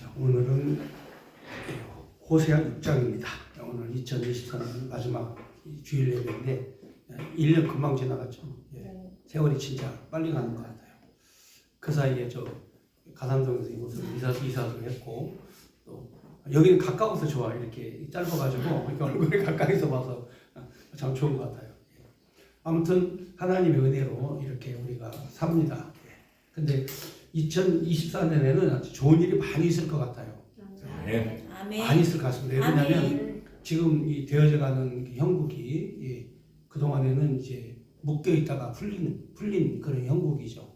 자, 오늘은 호세아 6장입니다. 오늘 2024년 마지막 주일 예배인데 1년 금방 지나갔죠. 예, 세월이 진짜 빨리 가는 것 같아요. 그 사이에 저 가산동에서 이곳을 이사도 했고, 또 여기는 가까워서 좋아. 이렇게 짧아가지고 이렇게 얼굴이 가까이서 봐서 참 좋은 것 같아요. 아무튼 하나님의 은혜로 이렇게 우리가 삽니다. 근데 2024년에는 아주 좋은 일이 많이 있을 것 같아요. 네. 많이 있을 것 같습니다. 왜냐하면 지금 이 되어져가는 형국이 그동안에는 이제 묶여 있다가 풀린 그런 형국이죠.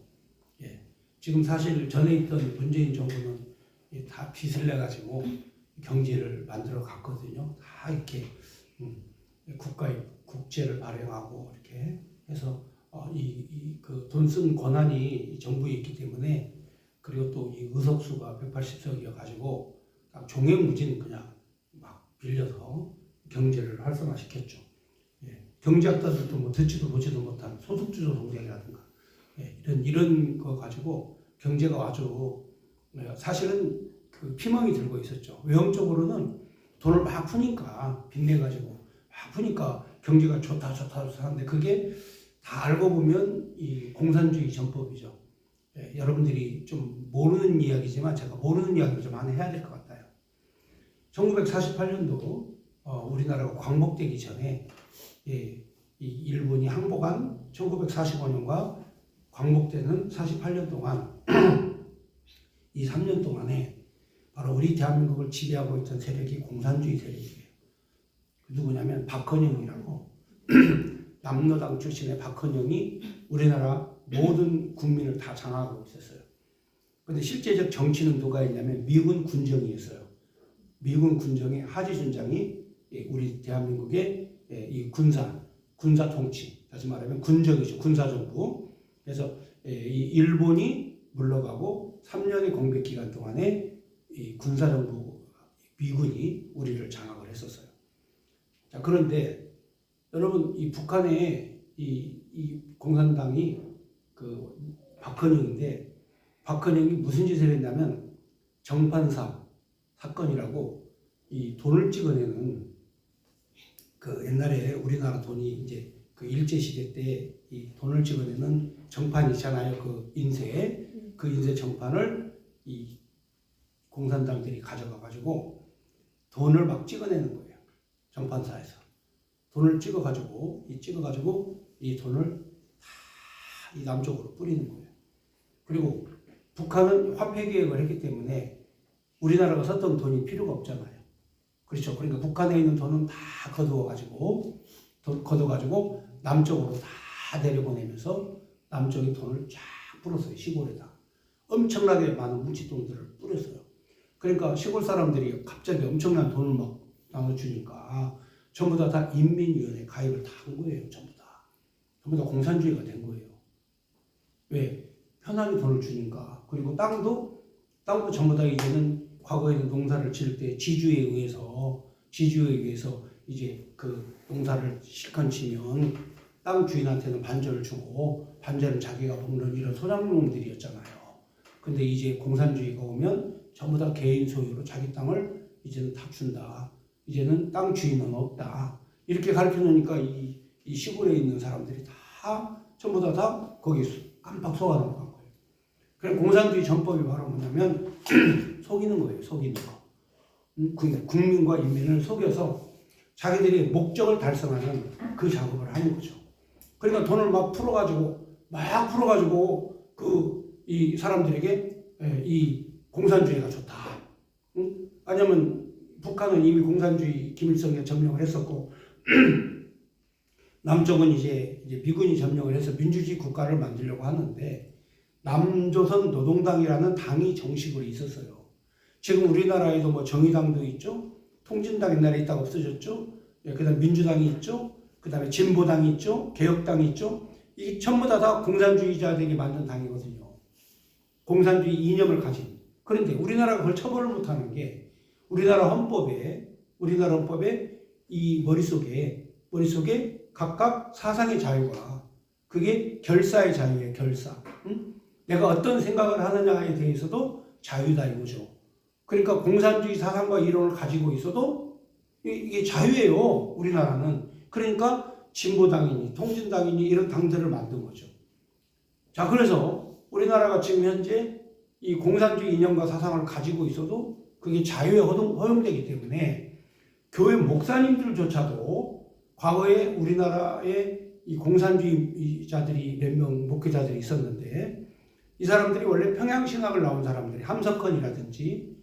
예. 지금 사실 전에 있던 문재인 정부는 다 빚을 내 가지고 경제를 만들어 갔거든요. 다 이렇게 국가의 국채를 발행하고 이렇게 해서 그 돈 쓴 권한이 정부에 있기 때문에, 그리고 또 이 의석수가 180석이어 가지고 종횡무진 그냥 막 빌려서 경제를 활성화시켰죠. 예. 경제학자들도 뭐 듣지도 보지도 못한 소득주도 성장이라든가 이런 거 가지고 경제가 아주 사실은 그 피멍이 들고 있었죠. 외형적으로는 돈을 막 푸니까 빚내 가지고 막 푸니까 경제가 좋다 하는데, 그게 다 알고 보면 이 공산주의 전법이죠. 예, 여러분들이 좀 모르는 이야기지만 제가 모르는 이야기를 좀 하나 해야 될 것 같아요. 1948년도 우리나라가 광복되기 전에 이 일본이 항복한 1945년과 광복되는 48년 동안 이 3년 동안에 바로 우리 대한민국을 지배하고 있던 세력이 공산주의 세력이에요. 누구냐면 박헌영이라고 남로당 출신의 박헌영이 우리나라 모든 국민을 다 장악하고 있었어요. 그런데 실제적 정치는 누가 했냐면 미군 군정이었어요. 미군 군정의 하지준장이 우리 대한민국의 이 군사 통치, 다시 말하면 군정이죠. 군사정부. 그래서 이 일본이 물러가고 3년의 공백 기간 동안에 이 군사정부 미군이 우리를 장악을 했었어요. 자, 그런데 여러분, 이 북한의 이 공산당이 그 박헌영인데, 박헌영이 무슨 짓을 했냐면 정판사 사건이라고 이 돈을 찍어내는, 그 옛날에 우리나라 돈이 이제 그 일제 시대 때 이 돈을 찍어내는 정판 있잖아요. 그 인쇄 정판을 이 공산당들이 가져가 가지고 돈을 막 찍어내는 거예요. 정판사에서 돈을 찍어가지고 이 돈을 다 이 남쪽으로 뿌리는 거예요. 그리고 북한은 화폐 개혁을 했기 때문에 우리나라가 썼던 돈이 필요가 없잖아요. 그렇죠. 그러니까 북한에 있는 돈은 다 걷어가지고 남쪽으로 다 내려보내면서 남쪽의 돈을 쫙 뿌렸어요. 시골에다 엄청나게 많은 뭉칫돈들을 뿌렸어요. 그러니까 시골 사람들이 갑자기 엄청난 돈을 막 나눠주니까 전부 다 인민위원회 가입을 다 한 거예요. 전부 다 공산주의가 된 거예요. 왜? 편하게 돈을 주니까. 그리고 땅도 전부 다 이제는 과거에는 농사를 지을 때 지주에 의해서 이제 그 농사를 실컷 치면 땅 주인한테는 반절을 주고 반절은 자기가 먹는 이런 소작농들이었잖아요. 근데 이제 공산주의가 오면 전부 다 개인 소유로 자기 땅을 이제는 다 준다. 이제는 땅 주인은 없다. 이렇게 가르쳐 놓으니까 이 시골에 있는 사람들이 다 전부 다 거기 깜빡 속아 넘어간 거예요. 그래서 공산주의 전법이 바로 뭐냐면 속이는 거예요. 속이는 거. 국민과 인민을 속여서 자기들이 목적을 달성하는 그 작업을 하는 거죠. 그러니까 돈을 막 풀어가지고 이 사람들에게 이 공산주의가 좋다. 왜냐면 북한은 이미 공산주의 김일성이 점령을 했었고 남쪽은 이제 미군이 점령을 해서 민주주의 국가를 만들려고 하는데, 남조선 노동당이라는 당이 정식으로 있었어요. 지금 우리나라에도 뭐 정의당도 있죠. 통진당 옛날에 있다가 없어졌죠. 그다음 민주당이 있죠. 그다음에 진보당이 있죠. 개혁당이 있죠. 이게 전부 다 공산주의자들이 만든 당이거든요. 공산주의 이념을 가진. 그런데 우리나라가 그걸 처벌을 못하는 게 우리나라 헌법에 이 머릿속에 각각 사상의 자유가, 그게 결사의 자유예요. 결사. 내가 어떤 생각을 하느냐에 대해서도 자유다 이거죠. 그러니까 공산주의 사상과 이론을 가지고 있어도 이게 자유예요. 우리나라는. 그러니까 진보당이니 통진당이니 이런 당들을 만든 거죠. 자, 그래서 우리나라가 지금 현재 이 공산주의 이념과 사상을 가지고 있어도 그게 자유에 허용되기 때문에 교회 목사님들조차도 과거에 우리나라에 이 공산주의자들이 몇 명 목회자들이 있었는데 이 사람들이 원래 평양신학을 나온 사람들이 함석헌이라든지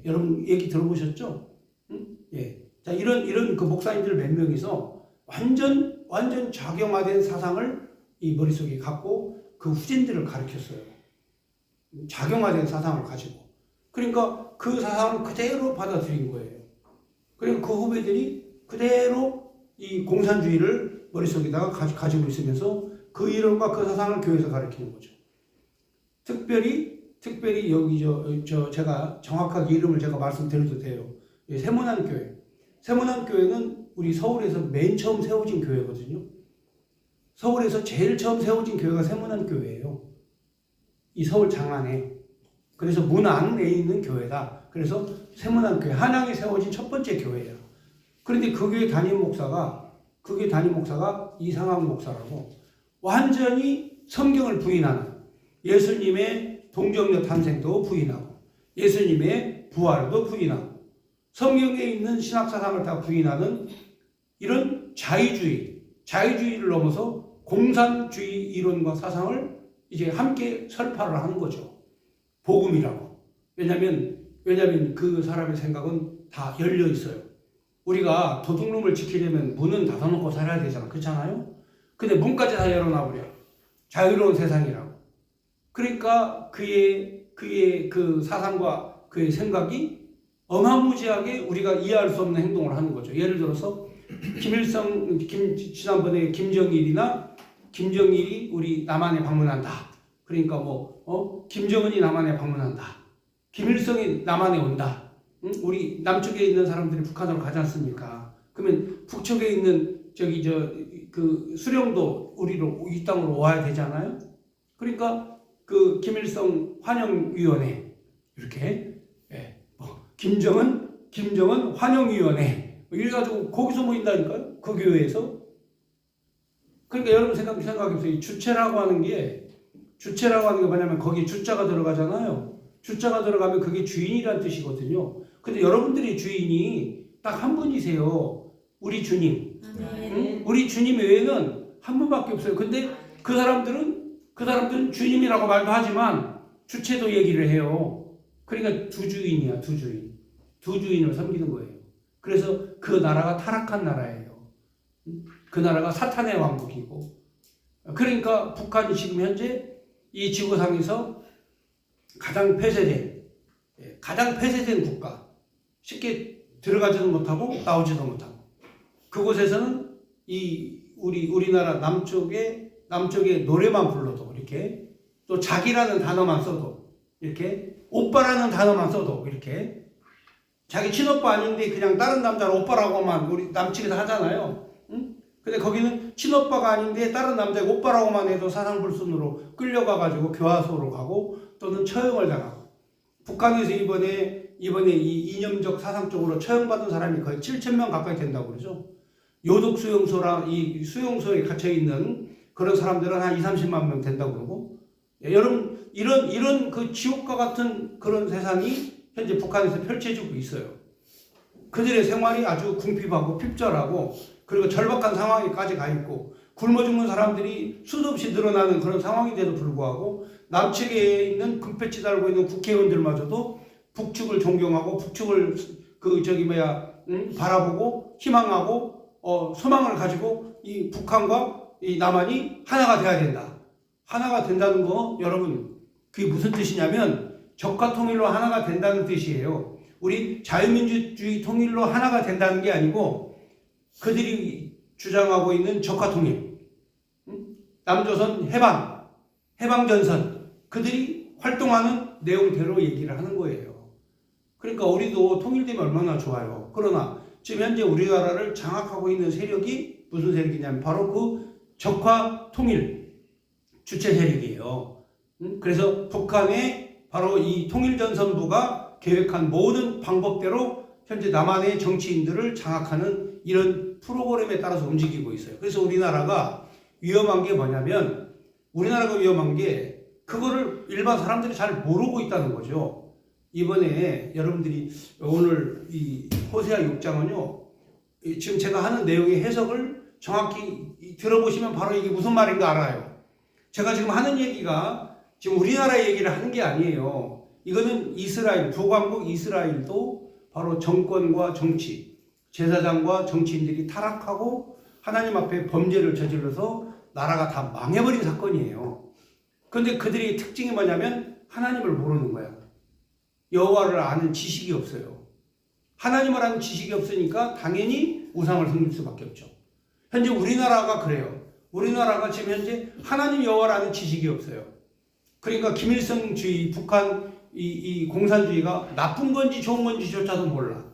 여러분 얘기 들어보셨죠? 응? 예. 자, 이런 그 목사님들 몇 명이서 완전 작용화된 사상을 이 머릿속에 갖고 그 후진들을 가르쳤어요. 작용화된 사상을 가지고. 그러니까 그 사상을 그대로 받아들인 거예요. 그리고 그 후배들이 그대로 이 공산주의를 머릿속에다가 가지고 있으면서 그 이론과 그 사상을 교회에서 가르치는 거죠. 특별히 여기 제가 정확하게 이름을 제가 말씀드려도 돼요. 세문안교회. 세문안교회는 우리 서울에서 맨 처음 세워진 교회거든요. 서울에서 제일 처음 세워진 교회가 세문안교회예요. 이 서울 장안에. 그래서 문 안에 있는 교회다. 그래서 세문안교회, 한양에 세워진 첫 번째 교회예요. 그런데 그 교회 담임 목사가 이상학 목사라고 완전히 성경을 부인하는, 예수님의 동정녀 탄생도 부인하고 예수님의 부활도 부인하고 성경에 있는 신학사상을 다 부인하는 이런 자유주의를 넘어서 공산주의 이론과 사상을 이제 함께 설파를 하는 거죠. 복음이라고. 왜냐면 그 사람의 생각은 다 열려 있어요. 우리가 도둑놈을 지키려면 문은 닫아놓고 살아야 되잖아. 그렇잖아요? 근데 문까지 다 열어놔버려. 자유로운 세상이라고. 그러니까 그의 그 사상과 그의 생각이 어마무지하게 우리가 이해할 수 없는 행동을 하는 거죠. 예를 들어서 지난번에 김정일이 우리 남한에 방문한다. 그러니까 김정은이 남한에 방문한다. 김일성이 남한에 온다. 응? 우리 남쪽에 있는 사람들이 북한으로 가지 않습니까? 그러면 북쪽에 있는 그 수령도 우리로 이 땅으로 와야 되잖아요. 그러니까 그 김일성 환영위원회 이렇게 김정은 환영위원회 이래가지고 거기서 모인다니까요. 그 교회에서. 그러니까 여러분 생각해보세요. 이 주체라고 하는 게 뭐냐면 거기에 주자가 들어가잖아요. 주자가 들어가면 그게 주인이란 뜻이거든요. 근데 여러분들의 주인이 딱 한 분이세요. 우리 주님. 응? 우리 주님 외에는 한 분밖에 없어요. 근데 그 사람들은 주님이라고 말도 하지만 주체도 얘기를 해요. 그러니까 두 주인이야, 두 주인. 두 주인을 섬기는 거예요. 그래서 그 나라가 타락한 나라예요. 그 나라가 사탄의 왕국이고. 그러니까 북한이 지금 현재 이 지구상에서 가장 폐쇄된 국가. 쉽게 들어가지도 못하고 나오지도 못하고. 그곳에서는 우리나라 남쪽에 노래만 불러도 이렇게 또 자기라는 단어만 써도 이렇게 오빠라는 단어만 써도 이렇게 자기 친오빠 아닌데 그냥 다른 남자를 오빠라고만 우리 남측에서 하잖아요. 응? 근데 거기는 친오빠가 아닌데 다른 남자가 오빠라고만 해도 사상불순으로 끌려가가지고 교화소로 가고 또는 처형을 당하고. 북한에서 이번에 이 이념적 사상적으로 처형받은 사람이 거의 7,000명 가까이 된다고 그러죠. 요독 수용소랑 이 수용소에 갇혀 있는 그런 사람들은 한 20-30만 명 된다고 그러고. 여러분 이런 그 지옥과 같은 그런 세상이 현재 북한에서 펼쳐지고 있어요. 그들의 생활이 아주 궁핍하고 핍절하고 그리고 절박한 상황에까지 가 있고 굶어 죽는 사람들이 수도 없이 늘어나는 그런 상황인데도 불구하고 남측에 있는 금패치 달고 있는 국회의원들마저도 북측을 존경하고 북측을 바라보고 희망하고 소망을 가지고 이 북한과 이 남한이 하나가 돼야 된다. 하나가 된다는 거 여러분 그게 무슨 뜻이냐면 적화 통일로 하나가 된다는 뜻이에요. 우리 자유민주주의 통일로 하나가 된다는 게 아니고 그들이 주장하고 있는 적화 통일, 남조선 해방전선 그들이 활동하는 내용대로 얘기를 하는 거예요. 그러니까 우리도 통일되면 얼마나 좋아요. 그러나 지금 현재 우리나라를 장악하고 있는 세력이 무슨 세력이냐면 바로 그 적화 통일 주체 세력이에요. 그래서 북한의 바로 이 통일전선부가 계획한 모든 방법대로 현재 남한의 정치인들을 장악하는 이런 프로그램에 따라서 움직이고 있어요. 그래서 우리나라가 위험한 게 뭐냐면, 우리나라가 위험한 게 그거를 일반 사람들이 잘 모르고 있다는 거죠. 이번에 여러분들이 오늘 이 호세아 6장은요, 지금 제가 하는 내용의 해석을 정확히 들어보시면 바로 이게 무슨 말인가 알아요. 제가 지금 하는 얘기가 지금 우리나라 얘기를 하는 게 아니에요. 이거는 이스라엘, 북왕국 이스라엘도 바로 정권과 정치, 제사장과 정치인들이 타락하고 하나님 앞에 범죄를 저질러서 나라가 다 망해버린 사건이에요. 그런데 그들의 특징이 뭐냐면 하나님을 모르는 거야. 여호와를 아는 지식이 없어요. 하나님을 아는 지식이 없으니까 당연히 우상을 섬길 수밖에 없죠. 현재 우리나라가 그래요. 우리나라가 지금 현재 하나님 여호와를 아는 지식이 없어요. 그러니까 김일성주의, 북한 이 공산주의가 나쁜 건지 좋은 건지조차도 몰라.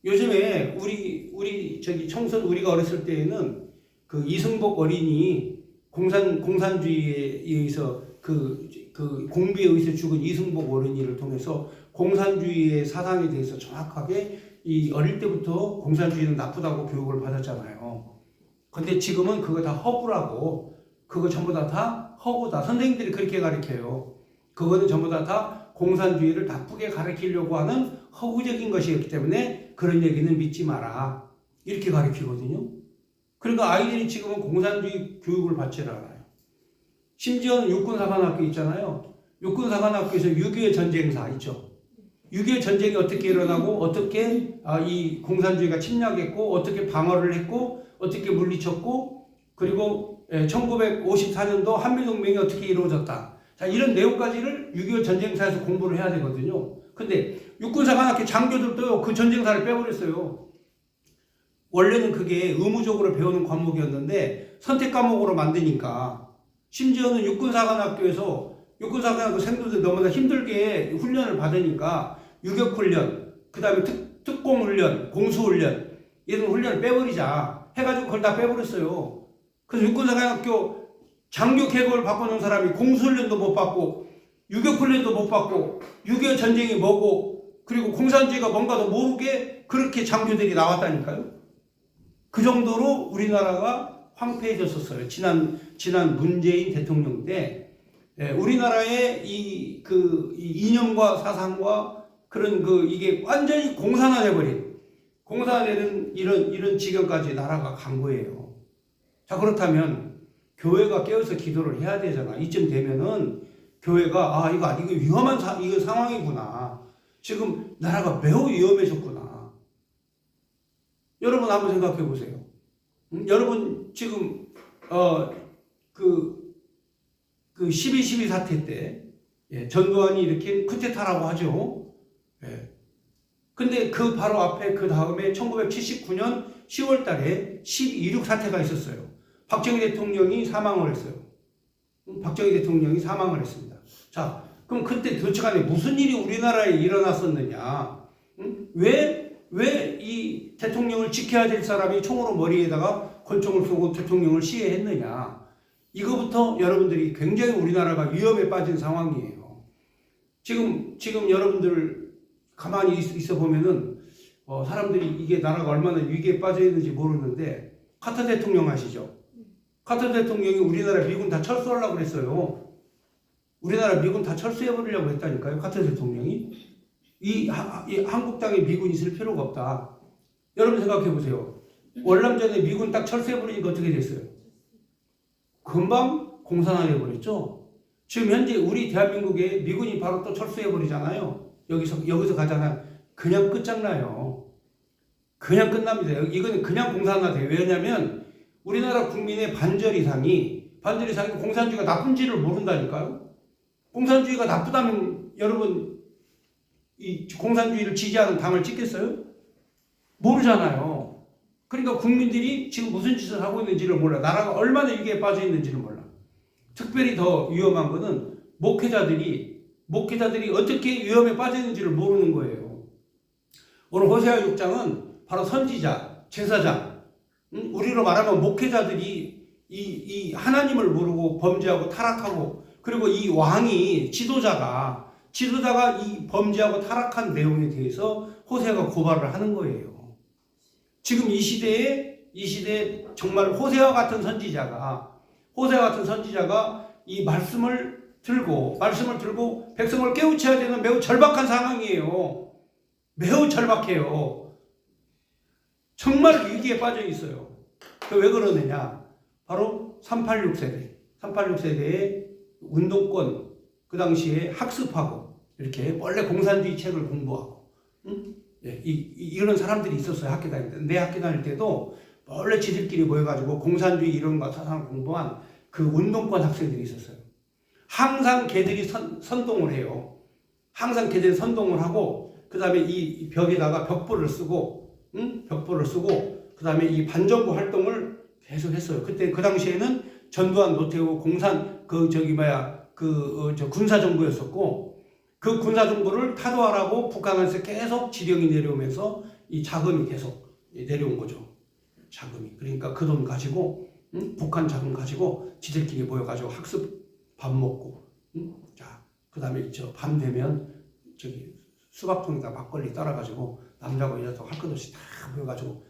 요즘에 우리 저기 청소년 우리가 어렸을 때에는 그 이승복 어린이 공산주의에 의해서 그 공비에 의해서 죽은 이승복 어린이를 통해서 공산주의의 사상에 대해서 정확하게 이 어릴 때부터 공산주의는 나쁘다고 교육을 받았잖아요. 근데 지금은 그거 다 허구라고, 그거 전부 다 허구다. 선생님들이 그렇게 가르쳐요. 그거는 전부 다 공산주의를 나쁘게 가르치려고 하는 허구적인 것이었기 때문에 그런 얘기는 믿지 마라. 이렇게 가르치거든요. 그러니까 아이들이 지금은 공산주의 교육을 받지를 않아요. 심지어는 육군사관학교 있잖아요. 육군사관학교에서 6.25 전쟁사 있죠. 6.25 전쟁이 어떻게 일어나고 어떻게 이 공산주의가 침략했고 어떻게 방어를 했고 어떻게 물리쳤고 그리고 1954년도 한미동맹이 어떻게 이루어졌다. 자, 이런 내용까지를 6.25 전쟁사에서 공부를 해야 되거든요. 근데 육군사관학교 장교들도요, 그 전쟁사를 빼버렸어요. 원래는 그게 의무적으로 배우는 과목이었는데 선택 과목으로 만드니까, 심지어는 육군사관학교에서 육군사관학교 생도들 너무나 힘들게 훈련을 받으니까 유격훈련, 그 다음에 특공훈련, 공수훈련 이런 훈련을 빼버리자 해가지고 그걸 다 빼버렸어요. 그래서 육군사관학교 장교 계급을 바꾸는 사람이 공수훈련도 못 받고 유격훈련도 못 받고 6.25 전쟁이 뭐고 그리고 공산주의가 뭔가도 모르게 그렇게 장교들이 나왔다니까요. 그 정도로 우리나라가 황폐해졌었어요. 지난 문재인 대통령 때 우리나라의 이 이념과 사상과 그런 이게 완전히 공산화돼버린, 공산화되는 이런 지경까지 나라가 간 거예요. 자, 그렇다면 교회가 깨어서 기도를 해야 되잖아. 이쯤 되면은 교회가 이거 위험한 이거 상황이구나. 지금 나라가 매우 위험해졌구나. 여러분 한번 생각해 보세요. 여러분 지금 12.12 사태 때 전두환이 일으킨 쿠데타라고 하죠. 근데 그 바로 앞에 그 다음에 1979년 10월 달에 12.16 사태가 있었어요. 박정희 대통령이 사망을 했어요. 박정희 대통령이 사망을 했습니다. 자, 그럼 그때 도대체 무슨 일이 우리나라에 일어났었느냐? 왜 이 대통령을 지켜야 될 사람이 총으로 머리에다가 권총을 쏘고 대통령을 시해했느냐? 이거부터 여러분들이 굉장히 우리나라가 위험에 빠진 상황이에요. 지금 여러분들 가만히 있어 보면은 사람들이 이게 나라가 얼마나 위기에 빠져 있는지 모르는데, 카터 대통령 아시죠? 카터 대통령이 우리나라 미군 다 철수하려고 그랬어요. 우리나라 미군 다 철수해버리려고 했다니까요. 카터 대통령이. 이 한국 땅에 미군 있을 필요가 없다. 여러분 생각해 보세요. 월남전에 미군 딱 철수해버리니까 어떻게 됐어요? 금방 공산화돼 버렸죠. 지금 현재 우리 대한민국에 미군이 바로 또 철수해버리잖아요. 여기서 가잖아요. 그냥 끝장나요. 그냥 끝납니다. 이거는 그냥 공산화돼요. 왜냐면 우리나라 국민의 반절 이상이 공산주의가 나쁜지를 모른다니까요. 공산주의가 나쁘다면 여러분 이 공산주의를 지지하는 당을 찍겠어요? 모르잖아요. 그러니까 국민들이 지금 무슨 짓을 하고 있는지를 몰라. 나라가 얼마나 위기에 빠져 있는지를 몰라. 특별히 더 위험한 거는 목회자들이 어떻게 위험에 빠져 있는지를 모르는 거예요. 오늘 호세아 6장은 바로 선지자, 제사장, 우리로 말하면 목회자들이 이 하나님을 모르고 범죄하고 타락하고, 그리고 이 왕이 지도자가 지도자가 이 범죄하고 타락한 내용에 대해서 호세아가 고발을 하는 거예요. 지금 이 시대에 정말 호세아 같은 선지자가 이 말씀을 들고 백성을 깨우쳐야 되는 매우 절박한 상황이에요. 매우 절박해요. 정말 위기에 빠져 있어요. 왜 그러느냐? 바로 386 세대의 운동권, 그 당시에 학습하고 이렇게 원래 공산주의 책을 공부하고, 이런 사람들이 있었어요. 학교 다닐 때. 내 학교 다닐 때도 원래 지들끼리 모여가지고 공산주의 이런 거 사상 공부한 그 운동권 학생들이 있었어요. 항상 걔들이 선동을 해요. 항상 걔들이 선동을 하고, 그 다음에 이 벽에다가 벽보를 쓰고, 그 다음에 이 반정부 활동을 계속 했어요. 그때 그 당시에는 전두환, 노태우, 군사정부였었고, 그 군사정부를 타도하라고 북한에서 계속 지령이 내려오면서 이 자금이 계속 내려온 거죠. 자금이. 그러니까 그 돈 가지고, 북한 자금 가지고 지들끼리 모여가지고 학습 밥 먹고, 자, 그 다음에 밤 되면 수박통에다 막걸리 따라가지고 남자고 여자고 할 것 없이 다 모여가지고,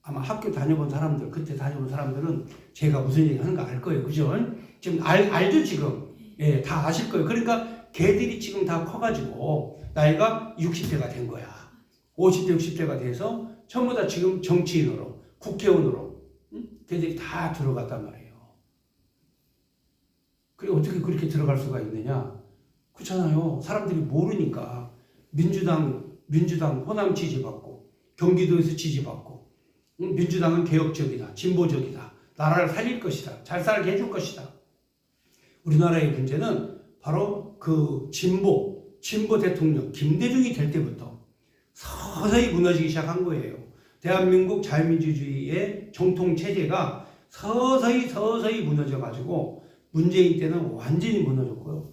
아마 학교 다녀본 사람들, 그때 다녀본 사람들은 제가 무슨 얘기 하는 거 알 거예요. 그죠? 지금 알죠, 지금? 예, 다 아실 거예요. 그러니까 걔들이 지금 다 커가지고 나이가 60대가 된 거야. 50대, 60대가 돼서 전부 다 지금 정치인으로, 국회의원으로, 걔들이 다 들어갔단 말이에요. 그리고 어떻게 그렇게 들어갈 수가 있느냐? 그렇잖아요. 사람들이 모르니까 민주당 호남 지지받고, 경기도에서 지지받고, 민주당은 개혁적이다, 진보적이다, 나라를 살릴 것이다, 잘 살게 해줄 것이다. 우리나라의 문제는 바로 그 진보 대통령 김대중이 될 때부터 서서히 무너지기 시작한 거예요. 대한민국 자유민주주의의 정통 체제가 서서히 무너져가지고 문재인 때는 완전히 무너졌고요.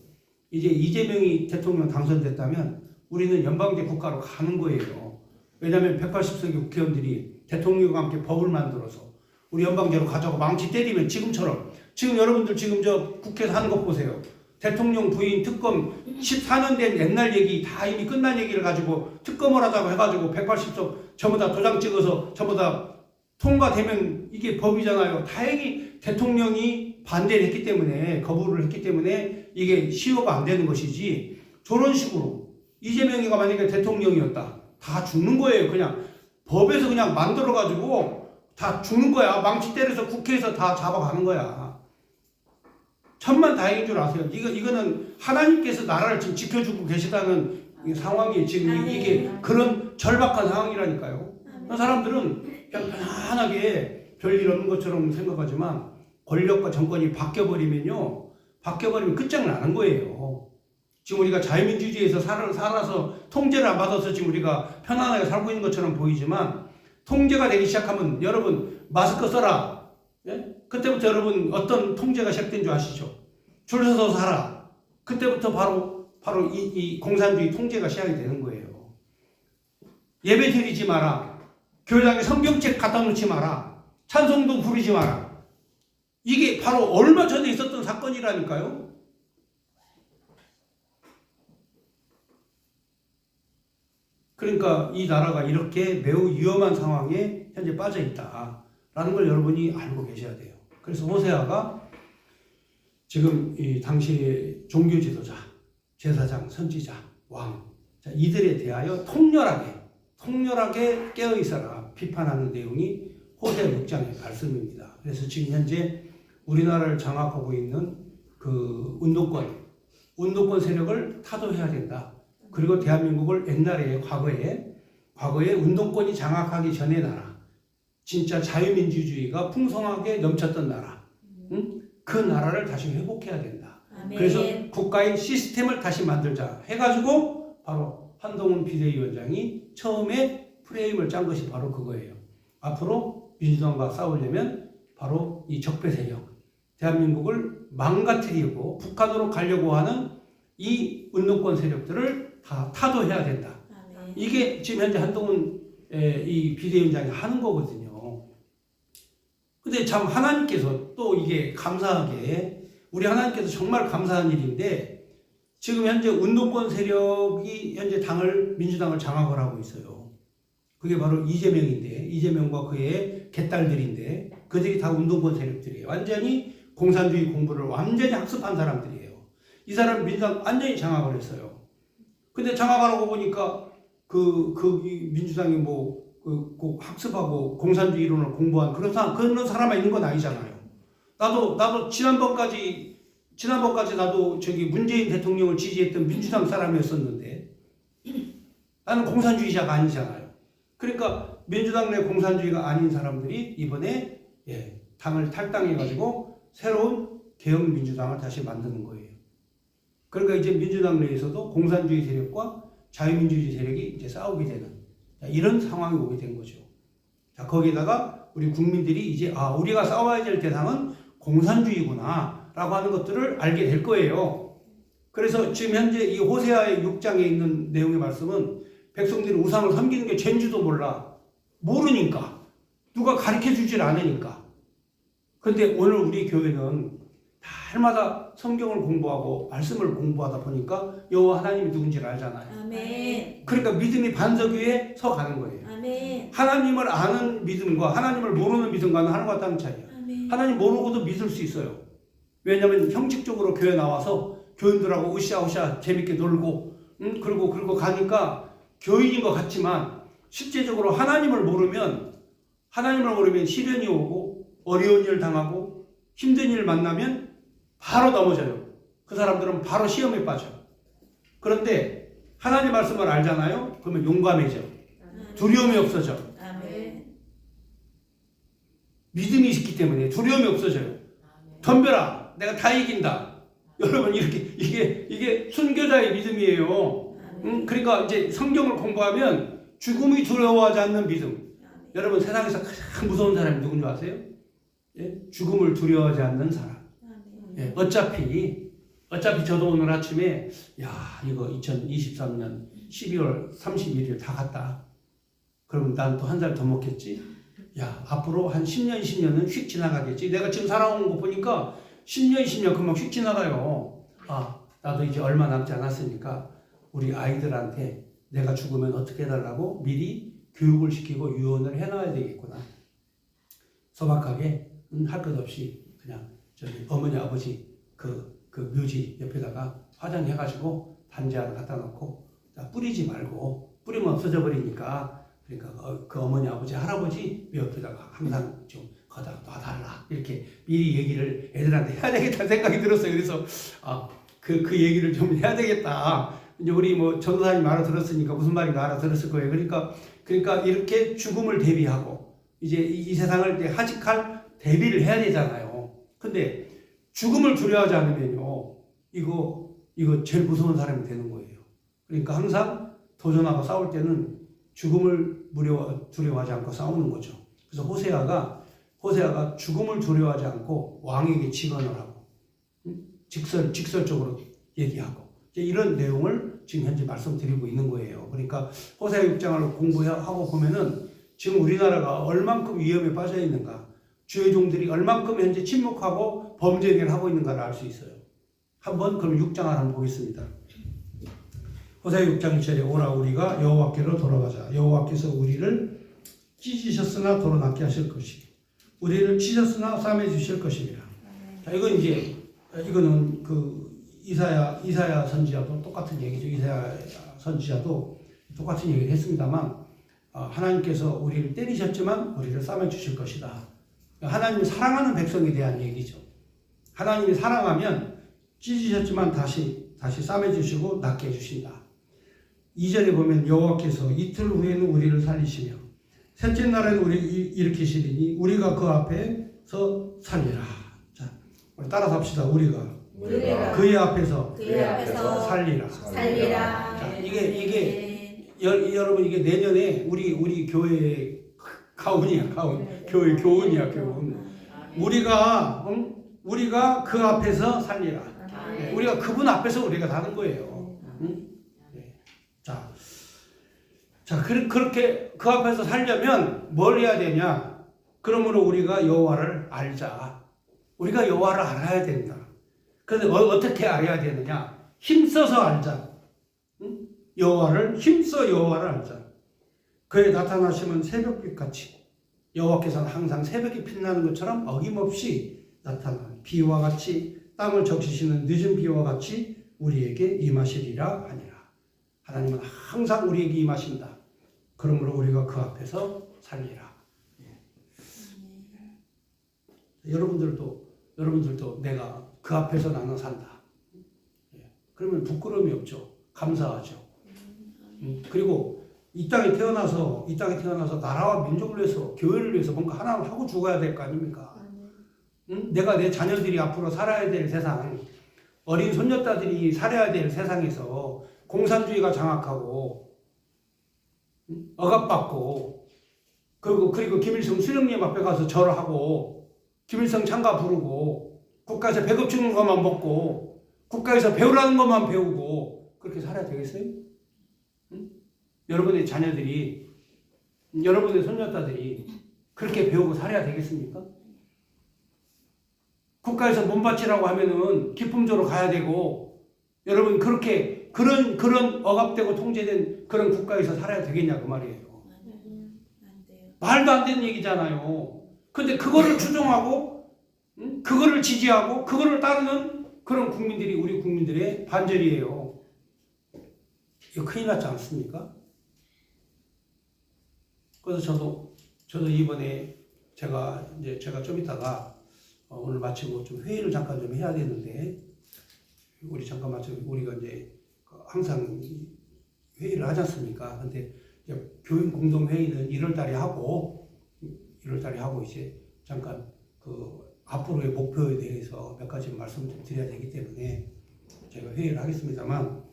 이제 이재명이 대통령 당선됐다면 우리는 연방제 국가로 가는 거예요. 왜냐하면 180석의 국회의원들이 대통령과 함께 법을 만들어서 우리 연방제로 가자고 망치 때리면 지금처럼, 지금 여러분들 지금 국회에서 하는 거 보세요. 대통령 부인 특검 14년 된 옛날 얘기 다 이미 끝난 얘기를 가지고 특검을 하자고 해가지고 180석 전부 다 도장 찍어서 전부 다 통과되면 이게 법이잖아요. 다행히 대통령이 반대를 했기 때문에, 거부를 했기 때문에 이게 시효가 안 되는 것이지, 저런 식으로 이재명이가 만약에 대통령이었다, 다 죽는 거예요. 그냥 법에서 그냥 만들어가지고 다 죽는 거야. 망치 때려서 국회에서 다 잡아가는 거야. 천만 다행인 줄 아세요. 이거는 하나님께서 나라를 지금 지켜주고 계시다는 상황이 지금 이게 그런 절박한 상황이라니까요. 사람들은 그냥 편안하게 별일 없는 것처럼 생각하지만 권력과 정권이 바뀌어버리면 끝장나는 거예요. 지금 우리가 자유민주주의에서 살아서 통제를 안 받아서 지금 우리가 편안하게 살고 있는 것처럼 보이지만, 통제가 되기 시작하면 여러분 마스크 써라. 예? 그때부터 여러분 어떤 통제가 시작된 줄 아시죠? 줄 서서 살아. 그때부터 바로 이 공산주의 통제가 시작이 되는 거예요. 예배 드리지 마라. 교회당에 성경책 갖다 놓지 마라. 찬송도 부르지 마라. 이게 바로 얼마 전에 있었던 사건이라니까요. 그러니까 이 나라가 이렇게 매우 위험한 상황에 현재 빠져 있다라는 걸 여러분이 알고 계셔야 돼요. 그래서 호세아가 지금 이 당시의 종교 지도자, 제사장, 선지자, 왕, 이들에 대하여 통렬하게 깨어 있어라 비판하는 내용이 호세아 6장의 말씀입니다. 그래서 지금 현재 우리나라를 장악하고 있는 그 운동권 세력을 타도해야 된다. 그리고 대한민국을 옛날에 과거에 운동권이 장악하기 전의 나라, 진짜 자유민주주의가 풍성하게 넘쳤던 나라, 그 나라를 다시 회복해야 된다. 아멘. 그래서 국가의 시스템을 다시 만들자 해가지고 바로 한동훈 비대위원장이 처음에 프레임을 짠 것이 바로 그거예요. 앞으로 민주당과 싸우려면 바로 이 적폐 세력, 대한민국을 망가뜨리고 북한으로 가려고 하는 이 운동권 세력들을 다 타도해야 된다. 아멘. 이게 지금 현재 한동훈 이 비대위원장이 하는 거거든요. 근데 참 하나님께서 또 이게 감사하게, 우리 하나님께서 정말 감사한 일인데, 지금 현재 운동권 세력이 현재 민주당을 장악을 하고 있어요. 그게 바로 이재명인데, 이재명과 그의 개딸들인데, 그들이 다 운동권 세력들이에요. 완전히 공산주의 공부를 완전히 학습한 사람들이에요. 이 사람 민주당 완전히 장악을 했어요. 근데 장악하라고 보니까 민주당이 그 학습하고 공산주의 이론을 공부한 그런 사람만 있는 건 아니잖아요. 나도 지난번까지 나도 문재인 대통령을 지지했던 민주당 사람이었었는데 나는 공산주의자가 아니잖아요. 그러니까 민주당 내 공산주의가 아닌 사람들이 이번에 당을 탈당해가지고 새로운 개혁민주당을 다시 만드는 거예요. 그러니까 이제 민주당 내에서도 공산주의 세력과 자유민주주의 세력이 이제 싸우게 되는 이런 상황이 오게 된 거죠. 자, 거기에다가 우리 국민들이 이제 우리가 싸워야 될 대상은 공산주의구나 라고 하는 것들을 알게 될 거예요. 그래서 지금 현재 이 호세아의 6장에 있는 내용의 말씀은 백성들이 우상을 섬기는 게 죄인지도 모르니까 누가 가르쳐 주질 않으니까. 그런데 오늘 우리 교회는 날마다 성경을 공부하고 말씀을 공부하다 보니까 여호와 하나님이 누군지를 알잖아요. 아멘. 그러니까 믿음이 반석 위에 서 가는 거예요. 아멘. 하나님을 아는 믿음과 하나님을 모르는 믿음과는 하나가 다른 차이야. 아멘. 하나님 모르고도 믿을 수 있어요. 왜냐하면 형식적으로 교회 나와서 교인들하고 으쌰으쌰 재밌게 놀고 그러고 가니까 교인인 것 같지만 실제적으로 하나님을 모르면 시련이 오고 어려운 일 당하고 힘든 일 만나면 바로 넘어져요. 그 사람들은 바로 시험에 빠져. 그런데 하나님 말씀을 알잖아요. 그러면 용감해져. 두려움이 없어져. 아멘. 믿음이 있기 때문에 두려움이 없어져요. 덤벼라. 내가 다 이긴다. 여러분 이게 순교자의 믿음이에요. 그러니까 이제 성경을 공부하면 죽음이 두려워하지 않는 믿음. 여러분 세상에서 가장 무서운 사람이 누군지 아세요? 죽음을 두려워하지 않는 사람. 어차피 저도 오늘 아침에 이거 2023년 12월 31일 다 갔다. 그럼 난 또 한 살 더 먹겠지? 앞으로 한 10년, 20년은 휙 지나가겠지. 내가 지금 살아온 거 보니까 10년, 20년 금방 휙 지나가요. 나도 이제 얼마 남지 않았으니까 우리 아이들한테 내가 죽으면 어떻게 해달라고 미리 교육을 시키고 유언을 해놔야 되겠구나. 소박하게 할 것 없이 그냥 어머니 아버지 그 묘지 옆에다가 화장해가지고 단지 하나 갖다 놓고 뿌리지 말고 뿌리면 없어져 버리니까 그러니까 그 어머니 아버지 할아버지 묘 옆에다가 항상 좀 거다 놔달라 이렇게 미리 얘기를 애들한테 해야 되겠다는 생각이 들었어요. 그래서 그 얘기를 좀 해야 되겠다. 이제 우리 전도사님 알아들었으니까 무슨 말인가 알아들었을 거예요. 그러니까 이렇게 죽음을 대비하고 이제 이 세상을 하직할 대비를 해야 되잖아요. 근데 죽음을 두려워하지 않으면요, 이거 제일 무서운 사람이 되는 거예요. 그러니까 항상 도전하고 싸울 때는 죽음을 두려워하지 않고 싸우는 거죠. 그래서 호세아가 죽음을 두려워하지 않고 왕에게 직언을 하고 직설적으로 얘기하고 이런 내용을 지금 현재 말씀드리고 있는 거예요. 그러니까 호세아 6장을 공부하고 보면은 지금 우리나라가 얼만큼 위험에 빠져 있는가, 주의 종들이 얼만큼 현재 침묵하고 범죄를 하고 있는가를 알 수 있어요. 한번 그럼 6장을 한번 보겠습니다. 호세아 6장 1절에 오라 우리가 여호와께로 돌아가자. 여호와께서 우리를 찢으셨으나 도로 낫게 하실 것이요 우리를 치셨으나 싸매 주실 것이니라. 자, 이거는 이사야 선지자도 똑같은 얘기죠. 이사야 선지자도 똑같은 얘기를 했습니다만 하나님께서 우리를 때리셨지만 우리를 싸매 주실 것이다. 하나님이 사랑하는 백성에 대한 얘기죠. 하나님이 사랑하면 찢으셨지만 다시 싸매 주시고 낫게 해주신다. 2절에 보면 여호와께서 이틀 후에는 우리를 살리시며 셋째 날에는 우리를 일으키시리니 우리가 그 앞에서 살리라. 자, 우리 따라서 합시다. 우리가 그의 앞에서 살리라. 자, 이게 여러분 이게 내년에 우리 교회의 가훈이야. 교회 교훈이야. 교훈. 우리가 그 앞에서 살리라. 우리가 그분 앞에서 우리가 사는 거예요. 자, 그렇게 그 앞에서 살려면 뭘 해야 되냐? 그러므로 우리가 여호와를 알자. 우리가 여호와를 알아야 된다. 그런데 어떻게 알아야 되느냐? 힘써서 알자. 응? 여호와를 알자. 그의 나타나심은 새벽빛같이 여호와께서는 항상 새벽이 빛나는 것처럼 어김없이 나타나는 비와 같이 땅을 적시시는 늦은 비와 같이 우리에게 임하시리라 하니라. 하나님은 항상 우리에게 임하신다. 그러므로 우리가 그 앞에서 살리라. 여러분들도 내가 그 앞에서 나는 산다. 그러면 부끄러움이 없죠. 감사하죠. 그리고 이 땅에 태어나서 나라와 민족을 위해서, 교회를 위해서 뭔가 하나를 하고 죽어야 될 거 아닙니까? 내가 내 자녀들이 앞으로 살아야 될 세상, 어린 손녀딸들이 살아야 될 세상에서 공산주의가 장악하고 억압받고 그리고 김일성 수령님 앞에 가서 절하고 김일성 찬가 부르고 국가에서 배급 주는 것만 먹고 국가에서 배우라는 것만 배우고 그렇게 살아야 되겠어요? 여러분의 자녀들이, 여러분의 손녀딸들이 그렇게 배우고 살아야 되겠습니까? 국가에서 몸바치라고 하면은 기품조로 가야 되고, 여러분 그렇게 그런 억압되고 통제된 그런 국가에서 살아야 되겠냐 그 말이에요. 말도 안 되는 얘기잖아요. 근데 그거를 추종하고, 그거를 지지하고, 그거를 따르는 그런 국민들이 우리 국민들의 반절이에요. 이거 큰일 났지 않습니까? 그래서 저도 이번에 제가 좀 이따가 오늘 마치고 좀 회의를 잠깐 좀 해야 되는데, 우리가 이제 항상 회의를 하지 않습니까? 근데 교인 공동 회의는 1월 달에 하고 이제 잠깐 앞으로의 목표에 대해서 몇 가지 말씀을 좀 드려야 되기 때문에 제가 회의를 하겠습니다만,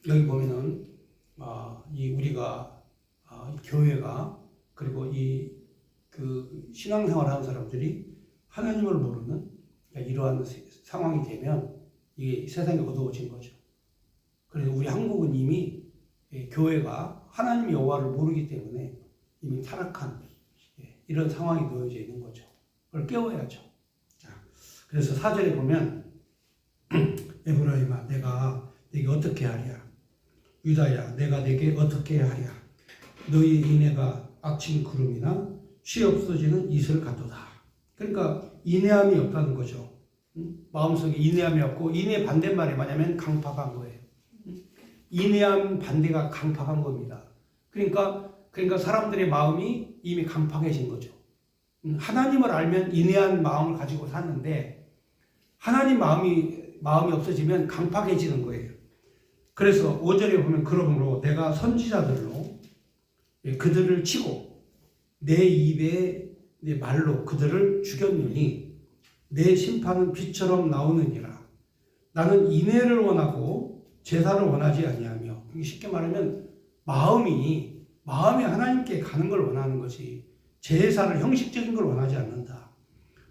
여기 보면은 우리가 교회가 그리고 신앙생활을 하는 사람들이 하나님을 모르는 이러한 상황이 되면 이게 세상에 어두워진 거죠. 그래서 우리 한국은 이미 교회가 하나님 여호와를 모르기 때문에 이미 타락한 이런 상황이 놓여져 있는 거죠. 그걸 깨워야죠. 자, 그래서 4절에 보면 에브라임아 내가 네게 어떻게 하랴, 유다야 내가 네게 어떻게 하랴, 너희 인애가 악친 구름이나 쉬 없어지는 이슬 같도다. 그러니까 인내함이 없다는 거죠. 마음속에 인내함이 없고, 인내 반대말이 뭐냐면 강팍한 거예요. 인내함 반대가 강팍한 겁니다. 그러니까 사람들의 마음이 이미 강팍해진 거죠. 하나님을 알면 인내한 마음을 가지고 사는데, 하나님 마음이 없어지면 강팍해지는 거예요. 그래서 5절에 보면 그러므로 내가 선지자들로 그들을 치고 내 입에 내 말로 그들을 죽였느니 내 심판은 빛처럼 나오느니라. 나는 인애를 원하고 제사를 원하지 아니하며, 쉽게 말하면 마음이 하나님께 가는 걸 원하는 것이, 제사를 형식적인 걸 원하지 않는다.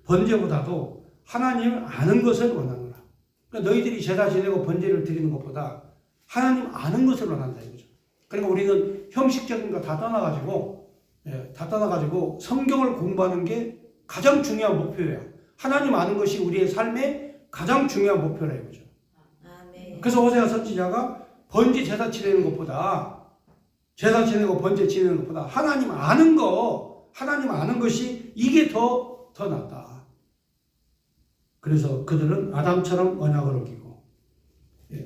번제보다도 하나님을 아는 것을 원하노라. 그러니까 너희들이 제사 지내고 번제를 드리는 것보다 하나님 아는 것을 원한다 이거죠. 그러니까 우리는 형식적인 거 다 떠나가지고 성경을 공부하는 게 가장 중요한 목표예요. 하나님 아는 것이 우리의 삶의 가장 중요한 목표라 이거죠. 그래서 호세아 선지자가 번제 제사 지내는 것보다, 제사 지내고 번제 지내는 것보다 하나님 아는 것이 이게 더 낫다. 그래서 그들은 아담처럼 언약을 어기고,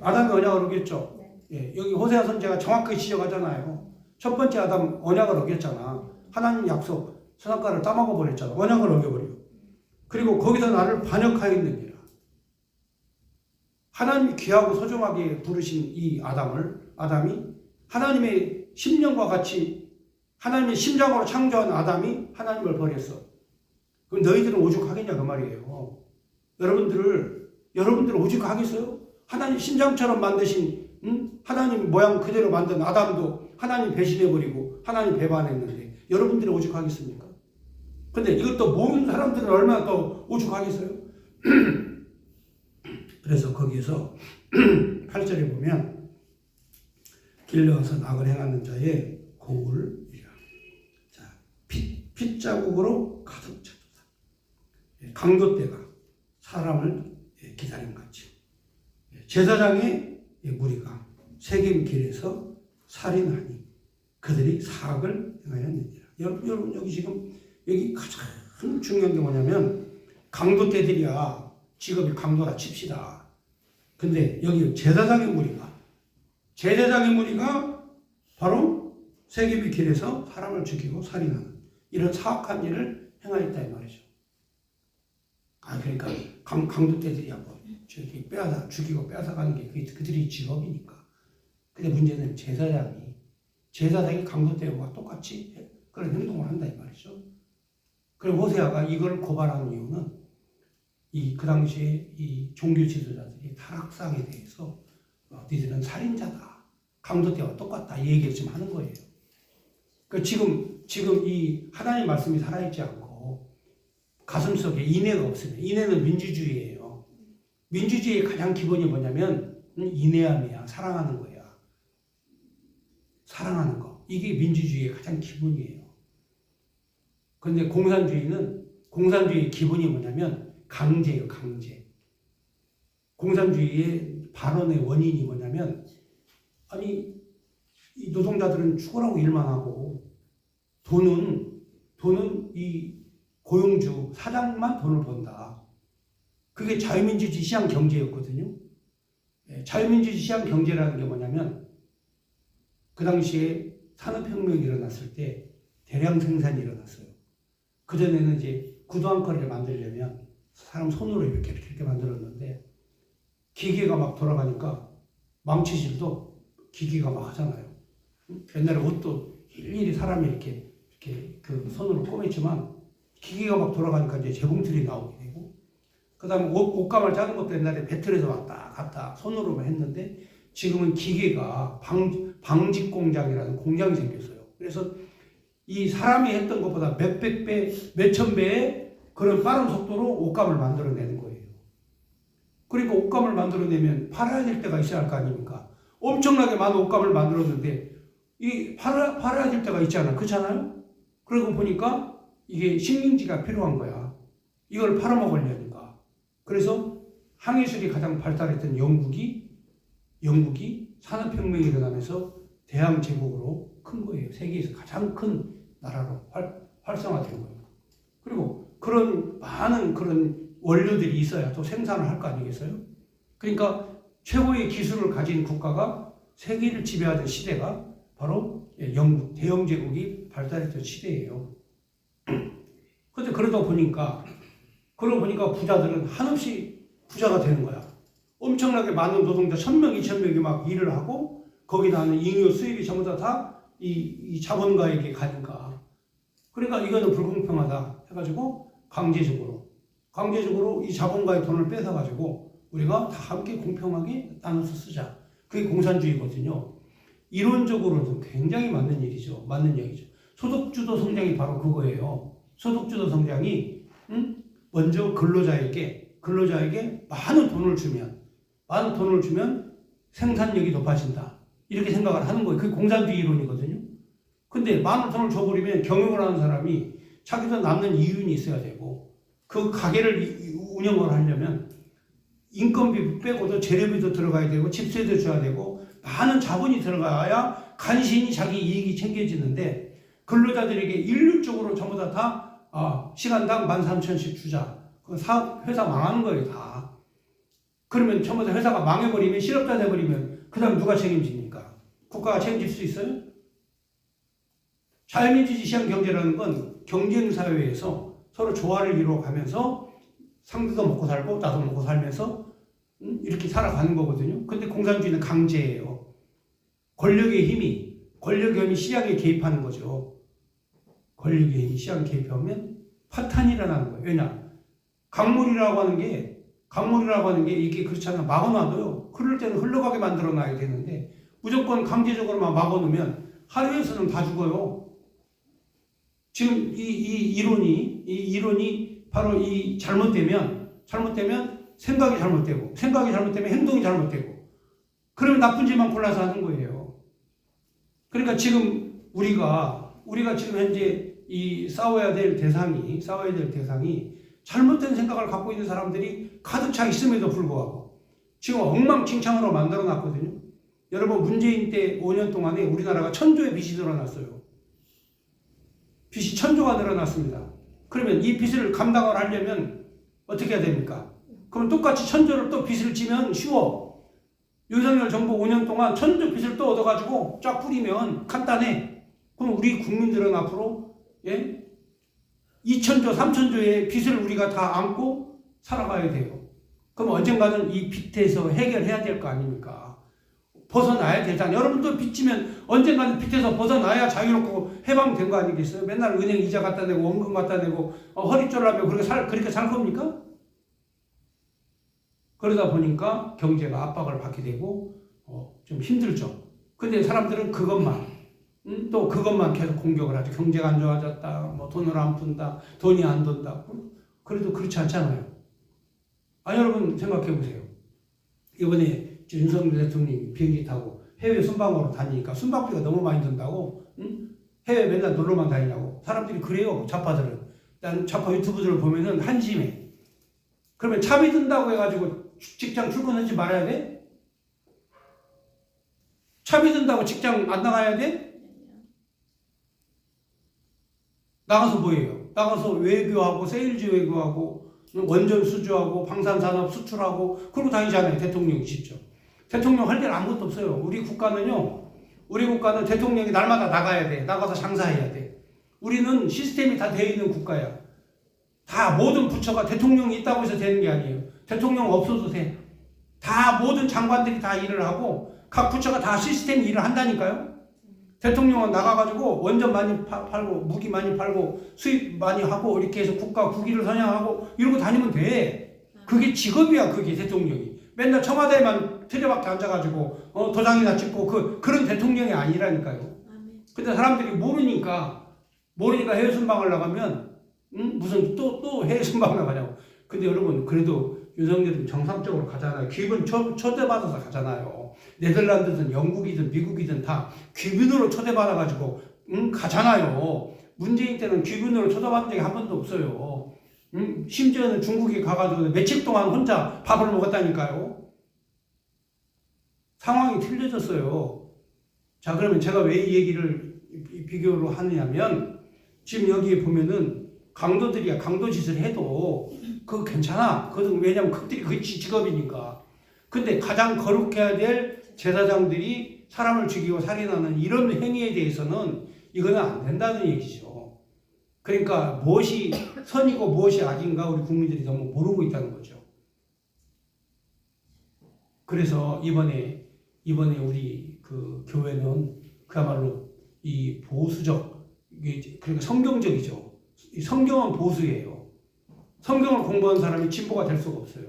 아담이 언약을 어겼죠. 여기 호세아 선지자가 정확하게 지적하잖아요. 첫 번째 아담 언약을 어겼잖아. 하나님 약속 선악과를 따먹어 버렸잖아. 언약을 어겨버려. 그리고 거기서 나를 반역하였느니라. 하나님이 귀하고 소중하게 부르신 이 아담이 하나님의 심령과 같이 하나님의 심장으로 창조한 아담이 하나님을 버렸어. 그럼 너희들은 오죽하겠냐 그 말이에요. 여러분들 오죽하겠어요? 하나님 심장처럼 만드신, 하나님 모양 그대로 만든 아담도 하나님 배신해버리고 하나님 배반했는데 여러분들이 오죽하겠습니까? 근데 이것도 모르는 사람들은 얼마나 더 오죽하겠어요? 그래서 거기에서 8절에 보면 길러서 악을 행하는 자의 고울이라. 자, 핏자국으로 가득 차도다. 강도떼가 사람을 기다린 같이. 제사장의 무리가 세겜 길에서 살인하니 그들이 사악을 행하였느니라. 여러분 여기 지금 여기 가장 중요한 게 뭐냐면 강도 때들이야 직업이 강도라 칩시다. 근데 여기 제사장의 무리가 바로 세겜의 길에서 사람을 죽이고 살인하는 이런 사악한 일을 행하였다 이 말이죠. 그러니까 강도 때들이야 뭐 저기 죽이고 빼앗아가는 게 그들이 직업이니까. 근데 문제는 제사장이 강도 때와 똑같이 그런 행동을 한다 이 말이죠. 그리고 호세아가 이걸 고발하는 이유는 그 당시에 이 종교 지도자들이 타락상에 대해서 너희들은 살인자다. 강도 때와 똑같다. 이 얘기를 지금 하는 거예요. 그러니까 지금 이 하나님 말씀이 살아있지 않고 가슴속에 인애가 없으면 인애는 민주주의예요. 민주주의의 가장 기본이 뭐냐면 인애함이야. 사랑하는 거야. 사랑하는 거. 이게 민주주의의 가장 기본이에요. 그런데 공산주의의 기본이 뭐냐면 강제예요. 강제. 공산주의의 발언의 원인이 뭐냐면 아니 이 노동자들은 죽으라고 일만 하고 돈은 이 고용주 사장만 돈을 번다. 그게 자유민주주의 시장 경제였거든요. 자유민주주의 시장 경제라는 게 뭐냐면 그 당시에 산업혁명이 일어났을 때 대량 생산이 일어났어요. 그전에는 이제 구두 한 컬을 만들려면 사람 손으로 이렇게 만들었는데 기계가 막 돌아가니까 망치질도 기계가 막 하잖아요. 옛날에 옷도 일일이 사람이 이렇게 그 손으로 꼬맸지만 기계가 막 돌아가니까 이제 재봉틀이 나오게 되고 그 다음에 옷감을 짜는 것도 옛날에 배틀에서 왔다 갔다 손으로만 했는데 지금은 기계가 방직 공장이라는 공장이 생겼어요. 그래서 이 사람이 했던 것보다 몇백 배, 몇천 배의 그런 빠른 속도로 옷감을 만들어내는 거예요. 그러니까 옷감을 만들어내면 팔아야 될 때가 있어야 할 거 아닙니까? 엄청나게 많은 옷감을 만들었는데 이 팔아야 될 때가 있잖아. 그렇잖아요? 그러고 보니까 이게 식민지가 필요한 거야. 이걸 팔아먹으려니까. 그래서 항해술이 가장 발달했던 영국이 산업혁명이 일어나면서 대항 제국으로 큰 거예요. 세계에서 가장 큰 나라로 활성화된 거예요. 그리고 그런 많은 그런 원료들이 있어야 또 생산을 할 거 아니겠어요? 그러니까 최고의 기술을 가진 국가가 세계를 지배하던 시대가 바로 영국, 대영 제국이 발달했던 시대예요. 그런데 그러다 보니까 부자들은 한없이 부자가 되는 거야. 엄청나게 많은 노동자 1000명, 2000명이 막 일을 하고 거기 나는 잉여 수입이 전부 다 이 자본가에게 가니까. 그러니까 이거는 불공평하다 해가지고 강제적으로 이 자본가의 돈을 뺏어가지고 우리가 다 함께 공평하게 나눠서 쓰자. 그게 공산주의거든요. 이론적으로는 굉장히 맞는 일이죠. 맞는 얘기죠. 소득주도 성장이 바로 그거예요. 소득주도 성장이 먼저 근로자에게 많은 돈을 주면 생산력이 높아진다. 이렇게 생각을 하는 거예요. 그게 공산주의 이론이거든요. 근데 많은 돈을 줘버리면 경영을 하는 사람이 자기도 남는 이윤이 있어야 되고 그 가게를 운영을 하려면 인건비 빼고도 재료비도 들어가야 되고 집세도 줘야 되고 많은 자본이 들어가야 간신히 자기 이익이 챙겨지는데 근로자들에게 일률적으로 전부 다 시간당 13,000씩 주자. 그 회사 망하는 거예요, 다. 그러면 전부 다 회사가 망해버리면 실업자 돼버리면 그 다음 누가 책임집니까? 국가가 책임질 수 있어요? 자유민주주의 시장 경제라는 건 경쟁사회에서 서로 조화를 이루어가면서 상대도 먹고 살고 나도 먹고 살면서 이렇게 살아가는 거거든요. 근데 공산주의는 강제예요. 권력의 힘이 시장에 개입하는 거죠. 권력의 힘이 시장에 개입하면 파탄이 일어나는 거예요. 왜냐? 강물이라고 하는 게 이게 그렇잖아. 막아놔도요. 흐를 때는 흘러가게 만들어놔야 되는데 무조건 강제적으로만 막아놓으면 하루에서는 다 죽어요. 지금 이 이론이 바로 이 잘못되면 생각이 잘못되면 행동이 잘못되고 그러면 나쁜 짓만 골라서 하는 거예요. 그러니까 지금 우리가 지금 현재 이 싸워야 될 대상이 잘못된 생각을 갖고 있는 사람들이 가득 차 있음에도 불구하고 지금 엉망진창으로 만들어 놨거든요. 여러분 문재인 때 5년 동안에 우리나라가 1,000조의 빚이 늘어났어요. 빚이 1,000조가 늘어났습니다. 그러면 이 빚을 감당을 하려면 어떻게 해야 됩니까? 그럼 똑같이 1,000조를 또 빚을 지면 쉬워. 윤석열 정부 5년 동안 1,000조 빚을 또 얻어가지고 쫙 뿌리면 간단해. 그럼 우리 국민들은 앞으로 2,000조, 3,000조의 빚을 우리가 다 안고 살아가야 돼요. 그럼 언젠가는 이 빚에서 해결해야 될 거 아닙니까? 벗어나야 되잖아요. 여러분도 빚 지면 언젠가는 빚에서 벗어나야 자유롭고 해방된 거 아니겠어요? 맨날 은행 이자 갖다 내고 원금 갖다 내고 허리 졸라매고 그렇게 살 겁니까? 그러다 보니까 경제가 압박을 받게 되고 좀 힘들죠. 근데 사람들은 그것만 또 그것만 계속 공격을 하죠. 경제가 안 좋아졌다, 뭐 돈을 안 푼다, 돈이 안 돈다. 그래도 그렇지 않잖아요. 아니 여러분 생각해 보세요. 이번에 윤석열 대통령이 비행기 타고 해외 순방으로 다니니까 순방비가 너무 많이 든다고 해외 맨날 놀러만 다니냐고 사람들이 그래요. 좌파들은. 난 좌파 유튜브들을 보면은 한심해. 그러면 차비 든다고 해가지고 직장 출근하지 말아야 돼? 차비 든다고 직장 안 나가야 돼? 나가서 뭐예요? 나가서 외교하고 세일즈 외교하고 원전 수주하고 방산산업 수출하고 그러고 다니잖아요. 대통령이 직접. 대통령 할 일 아무것도 없어요. 우리 국가는 대통령이 날마다 나가야 돼. 나가서 장사해야 돼. 우리는 시스템이 다 되어 있는 국가야. 다 모든 부처가 대통령이 있다고 해서 되는 게 아니에요. 대통령 없어도 돼. 다 모든 장관들이 다 일을 하고 각 부처가 다 시스템 일을 한다니까요. 대통령은 나가가지고 원전 많이 팔고 무기 많이 팔고 수입 많이 하고 이렇게 해서 국가 국위를 선양하고 이러고 다니면 돼. 그게 직업이야. 그게 대통령이. 맨날 청와대만 틀에박혀 앉아가지고 도장이나 찍고 그런 대통령이 아니라니까요. 근데 사람들이 모르니까 해외 순방을 나가면 무슨 또 해외 순방 나가냐고. 근데 여러분 그래도 윤석열은 정상적으로 가잖아요. 기분 초대받아서 가잖아요. 네덜란드든 영국이든 미국이든 다 귀빈으로 초대받아가지고 가잖아요. 문재인 때는 귀빈으로 초대받은 적이 한 번도 없어요. 심지어는 중국에 가가지고 며칠 동안 혼자 밥을 먹었다니까요. 상황이 틀려졌어요. 자, 그러면 제가 왜 이 얘기를 비교로 하느냐면 지금 여기에 보면은 강도들이야. 강도 짓을 해도 그거 괜찮아. 그것은 왜냐면 그들이 그 직업이니까. 근데 가장 거룩해야 될 제사장들이 사람을 죽이고 살인하는 이런 행위에 대해서는 이거는 안 된다는 얘기죠. 그러니까 무엇이 선이고 무엇이 악인가 우리 국민들이 너무 모르고 있다는 거죠. 그래서 이번에 우리 그 교회는 그야말로 이 보수적, 그러니까 성경적이죠. 이 성경은 보수예요. 성경을 공부한 사람이 진보가 될 수가 없어요.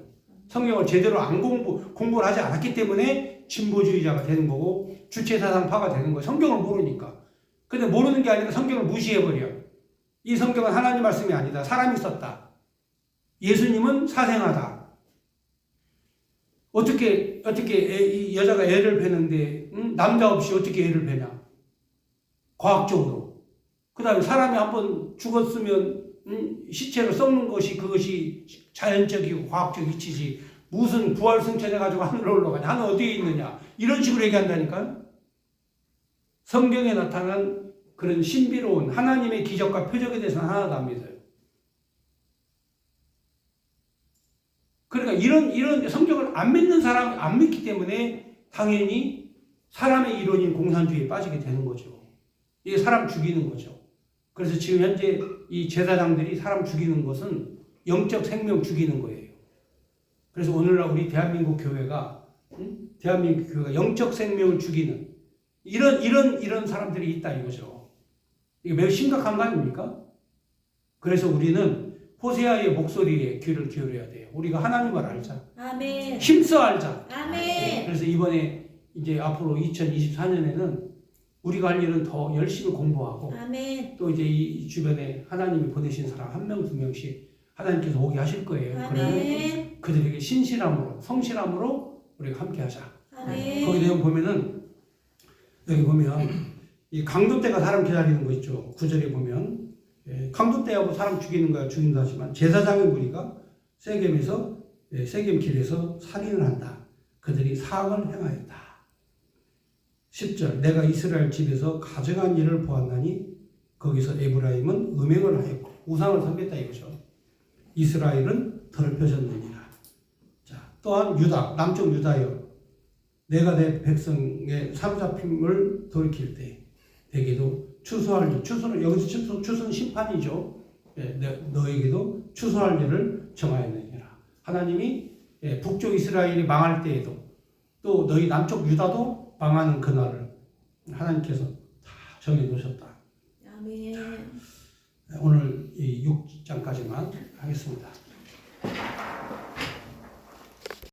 성경을 제대로 안 공부를 하지 않았기 때문에 진보주의자가 되는 거고 주체사상파가 되는 거예요. 성경을 모르니까. 근데 모르는 게 아니라 성경을 무시해버려. 이 성경은 하나님 말씀이 아니다. 사람이 썼다. 예수님은 사생하다. 어떻게 이 여자가 애를 베는데 남자 없이 어떻게 애를 베냐? 과학적으로. 그 다음에 사람이 한번 죽었으면 시체를 썩는 것이 그것이 자연적이고 과학적 이치지 무슨 부활 승천해가지고 하늘로 올라가냐? 하늘 어디에 있느냐? 이런 식으로 얘기한다니까요. 성경에 나타난 그런 신비로운 하나님의 기적과 표적에 대해서는 하나도 안 믿어요. 그러니까 이런 성경을 안 믿는 사람이 안 믿기 때문에 당연히 사람의 이론인 공산주의에 빠지게 되는 거죠. 이게 사람 죽이는 거죠. 그래서 지금 현재 이 제사장들이 사람 죽이는 것은 영적 생명 죽이는 거예요. 그래서 오늘날 우리 대한민국 교회가 영적 생명을 죽이는 이런 사람들이 있다 이거죠. 이게 매우 심각한 거 아닙니까? 그래서 우리는 호세아의 목소리에 귀를 기울여야 돼요. 우리가 하나님을 알자. 아멘. 힘써 알자. 아멘. 그래서 이번에 이제 앞으로 2024년에는 우리가 할 일은 더 열심히 공부하고 아멘. 또 이제 이 주변에 하나님이 보내신 사람 한 명, 두 명씩 하나님께서 오게 하실 거예요. 그러면 그들에게 신실함으로, 성실함으로 우리가 함께 하자. 아멘. 거기 내용 보면은 여기 보면 이 강도 때가 사람 기다리는 거 있죠. 9절에 보면 강도 때하고 사람 죽이는 거야 죽인다 하지만 제사장의 무리가 세겜 길에서 살인을 한다. 그들이 사악을 행하였다. 10절 내가 이스라엘 집에서 가증한 일을 보았나니 거기서 에브라임은 음행을 하였고 우상을 섬겼다 이거죠. 이스라엘은 더럽혀졌느니라. 자, 또한 유다, 남쪽 유다여 내가 내 백성의 사로잡힘을 돌이킬 때 대개도 추수할 일, 추수는 여기서 추수는 심판이죠. 너에게도 추수할 일을 정하였느니라. 하나님이 북쪽 이스라엘이 망할 때에도 또 너희 남쪽 유다도 망하는 그날을 하나님께서 다 정해놓으셨다. 아멘. 오늘 이 6장까지만 하겠습니다.